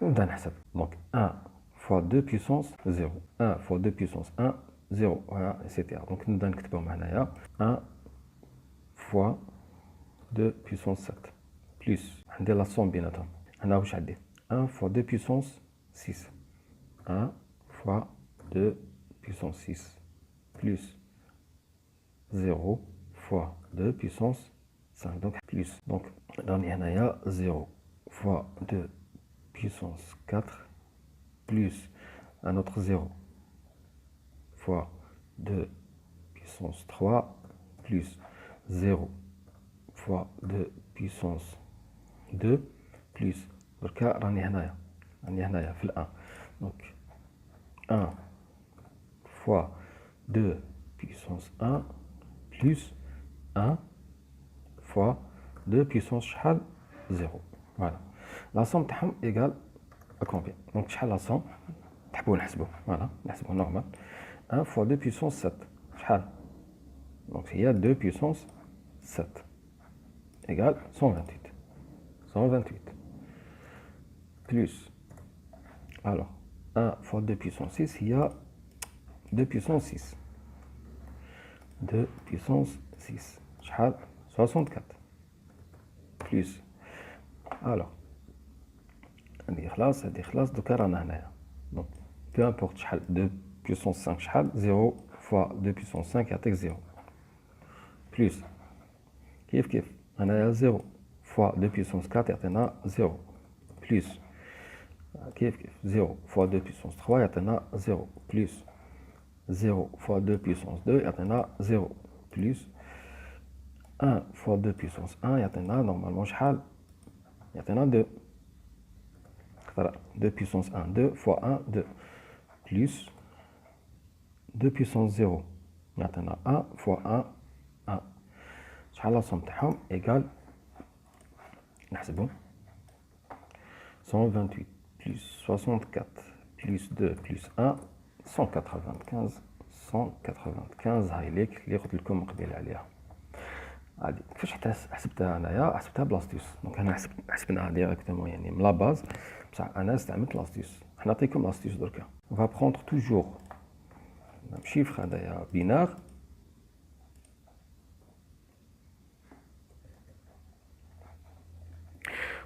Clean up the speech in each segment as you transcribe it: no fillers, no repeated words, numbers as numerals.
ونبدا نحسب. دونك 1 fois 2 puissance 0. 1 fois 2 puissance 1 0 voilà etc. دونك نبدا نكتبهم هنايا 1 fois 2 puissance 7 plus عندي لا سوم بيناتهم. هنا واش عندي 1 fois 2 puissance 6. 1 fois 2 puissance 6 plus 0 fois 2 puissance 5. Donc plus. Donc راني هنايا 0 fois 2 puissance 4 plus un autre 0 fois 2 puissance 3 plus 0 fois 2 puissance 2 plus دركا راني هنايا في الان. دونك 1 fois 2 puissance 1 plus 1 fois 2 puissance شحال 0. فوالا لا سوم تاعهم ايغال ا كومبيان. دونك شحال لا سوم تحبوا نحسبوا فوالا نحسبوا نورمال 1 fois 2 puissance 7 شحال. دونك هي 2 puissance 7 égale 128 plus alors 1 fois 2 puissance 6 هي 2 puissance 6 2 puissance 6 شحال 64 plus alors هادي خلاص دوكا رانا هنايا. دونك peu importe شحال 2 puissance 5 شحال 0 fois 2 puissance 5 يعطيك 0 plus كيف هنايا 0 fois 2 puissance 4 يعطينا 0 plus كيف 0 fois 2 puissance 3 يعطينا 0 plus 0 fois 2 puissance 2 يعطينا 0 plus 1 fois 2 puissance 1 يعطينا نورمالمون شحال يعطينا 2 2 puissance 1 2 fois 1 2 plus 2 puissance 0 يعطينا 1 fois 1 1 شحال لا سوم تاعهم ايغال نحسبو 128 plus 64 plus 2 plus 1 195 هاي ليك اللي قلت لكم قبيل عليها. عادي كيفاش حسبتها انايا حسبتها بلاستيوس. دونك انا حسبناها ديريكتومون يعني من لا باز بصح انا استعملت لاستيوس. حنا نعطيكم لاستيوس دركا. on va prendre toujours un chiffre هذايا بينار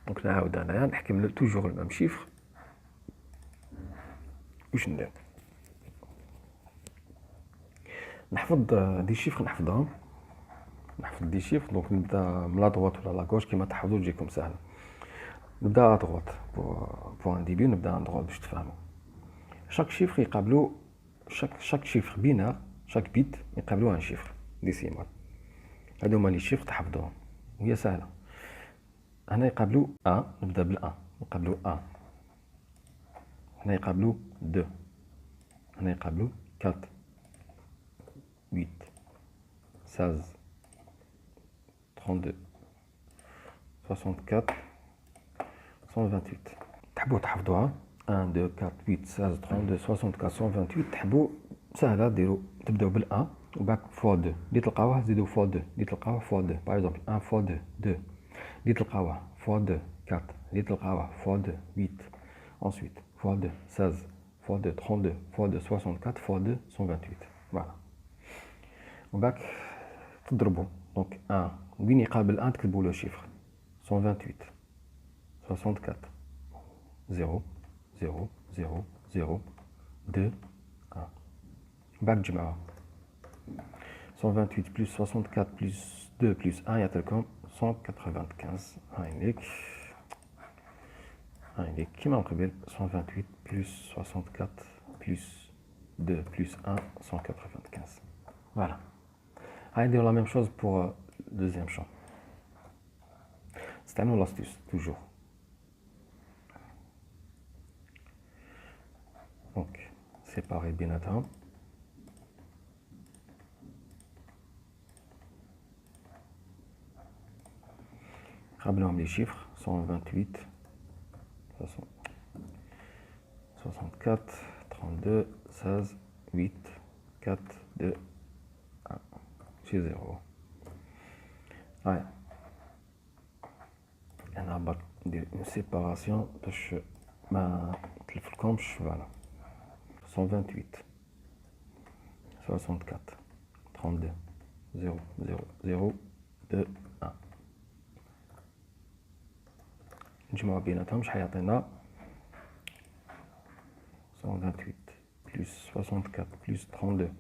دونك نعاود انايا نحكم توجور الميم شيفر. واش ندير نحفظ دي شيفر نحفظ دي شيفر. دونك نبدا من لا droite ولا لا gauche كيما تحفظوا تجيكم سهله. نبدا droite pour un début نبدا droite باش تفهموا. chaque chiffre يقابلو chaque chiffre بينار chaque bit يقابلو un chiffre décimal. هادو هما لي شيفر تحفظوهم وهي سهله. هنا يقابلو 1 نبدا بال 1 يقابلو 1 هنا يقابلو 2 هنا يقابلو 4 8 16 32 64 128 تحبوا تحفظوها 1 2 4 8 16 32 64 128 تحبوا سهله ديروا تبداو بال 1 وبعد فوا 2 اللي تلقاوه زيدوا فوا 2 اللي تلقاوه فوا 2 باغ اكزومبل 1 فوا 2 2 اللي تلقاوه فوا 2 4 اللي تلقاوه فوا 2 8 ensuite fois 2 16 fois 2 32 fois 2 64 fois 2 128 voilà. وبعد تضربوا دونك 1 وين يقابل 1 تكتبوا له شيفر 128 64 0 0 0 0 2 1 بعد تجمعوها 128 plus 64 plus 2 plus 1 يعطيكم 195. هاي ليك كيما من قبل 128 plus 64 plus 2 plus 1 195. Voilà. Allez, dire la même chose pour le deuxième champ. C'est un l'astuce, toujours. Donc, séparer بيناتهم. قابلهم les chiffres 128 64 32 16 8 4 2 1 شي 0. هاي انا ندير اون سيباراسيون باش ما تلفلكمش فوالا 128 64 32 0 0 0 2 1 نجمعوا بيناتهم شحال يعطينا 128 plus 64 plus 32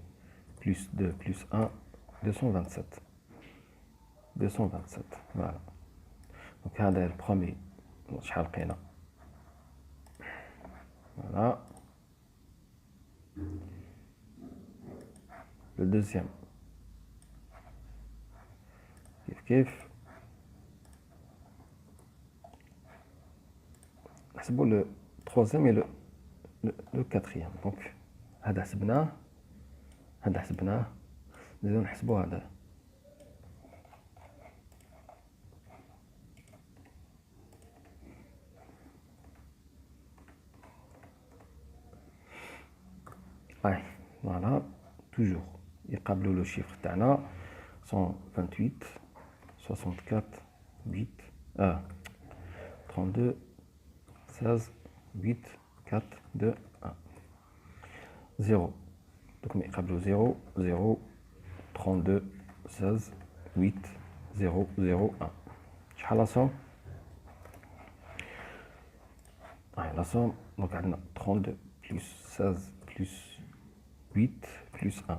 plus 2 plus 1 227 227 فوالا دونك هذا البرومي شحال لقينا فوالا le deuxième كيف نحسبوا le troisième et le quatrième دونك هذا حسبناه نزيدو نحسبوا هذا فوالا توجور يقابلوا لو شيفر تاعنا 128 64 8 32 16 8 4 2 1 0 donc يقابلوا 0 0 32 16 8 0 0 1 شحال لا سوم لا سوم دونك عندنا 32 plus 16 plus 8 plus 1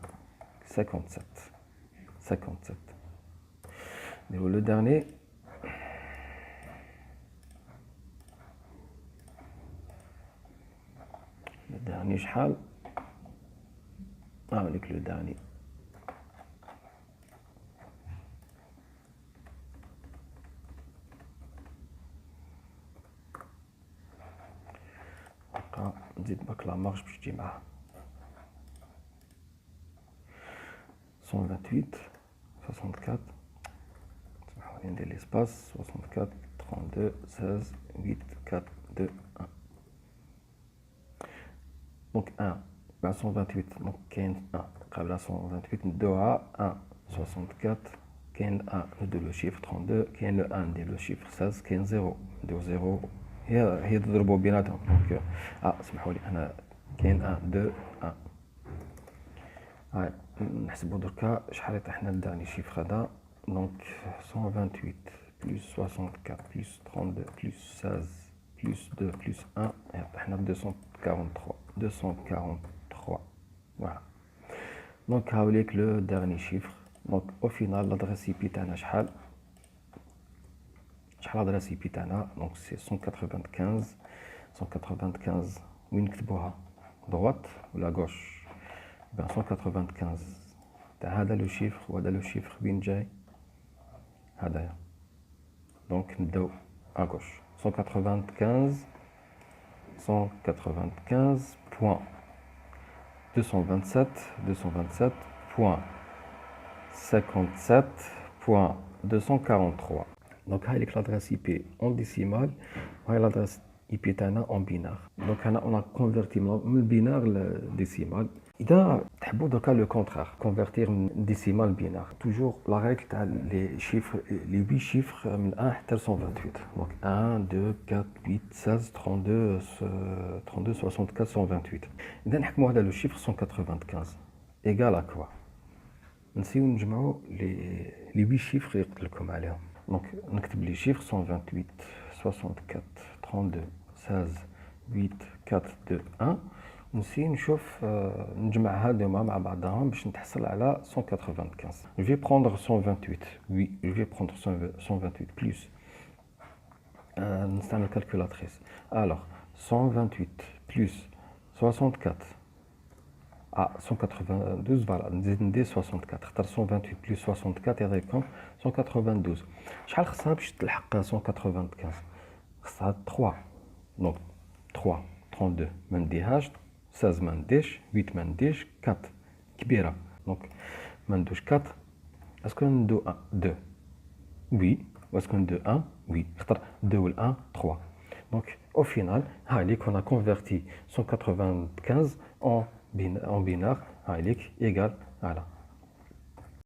57 57 le dernier شحال avec le dernier نزيد باك لا مارج باش تجي معاه 128 64 سمحوا لي ندير ليسباس 64 32 16 8 4 2 1 دونك 1 مع 128 دونك كاين 1 قبل 128 ندوها 1 64 كاين 1 ندير لو شيفر 32 كاين لو 1 ندير لو شيفر 16 كاين 0 ندير 0 هي تضربوا بيناتهم دونك سمحوا لي هنا كاين 1 2 1 نحسبوا دركا شحال يطيحنا الداني شيفر هذا دونك 128 plus 64 plus 32 plus 16 plus 2 plus 1 يطيحنا 243 voilà donc هاوليك لو داني شيفر دونك au final l'adresse IP تاعنا شحال l'adresse IP تاعنا دونك سي 195 وين نكتبوها droite ولا gauche ben 195 تاع هذا لو شيفر وهذا لو شيفر وين جاي هذايا دونك نبداو à gauche 195 point 227 point 57 point 243 donc هاي لك l'adresse IP en décimale وهاي l'adresse IP تاعنا en binaire donc هنا on a converti من البينار للديسيمال إذا تحبوا دركا لو كونترير كونفرتير من ديسيمال بينار توجور لا ريغل تاع لي شيفر لي 8 شيفر من 1 حتى 128 دونك 1 2 4 8 16 32 64 128 إذا نحكموا هذا لو شيفر 195 إيكال كوا نسيو نجمعوا لي 8 شيفر يقتلكم عليهم دونك نكتب لي شيفر 128 64 32 16 8 4 2 1 نسي نشوف نجمع هادوما مع بعضهم باش نتحصل على 195 je vais prendre 128 oui je vais prendre 128 plus نستعمل calculatrice alors 128 plus 64 192 voilà نزيد ندير 64 اختار 128 plus 64 يعطيكم 192 شحال خصها باش تلحق 195 خصها 3 دونك 3 32 ما نديهاش 16 ما نديش 8 ما نديش 4 كبيره دونك ما ندوش 4 اسكو ندو 2 وي واسكو ندو 1 وي اختار 2 و 1 3 دونك au final هاي ليك on a converti 195 en binaire هاي ليك égal voilà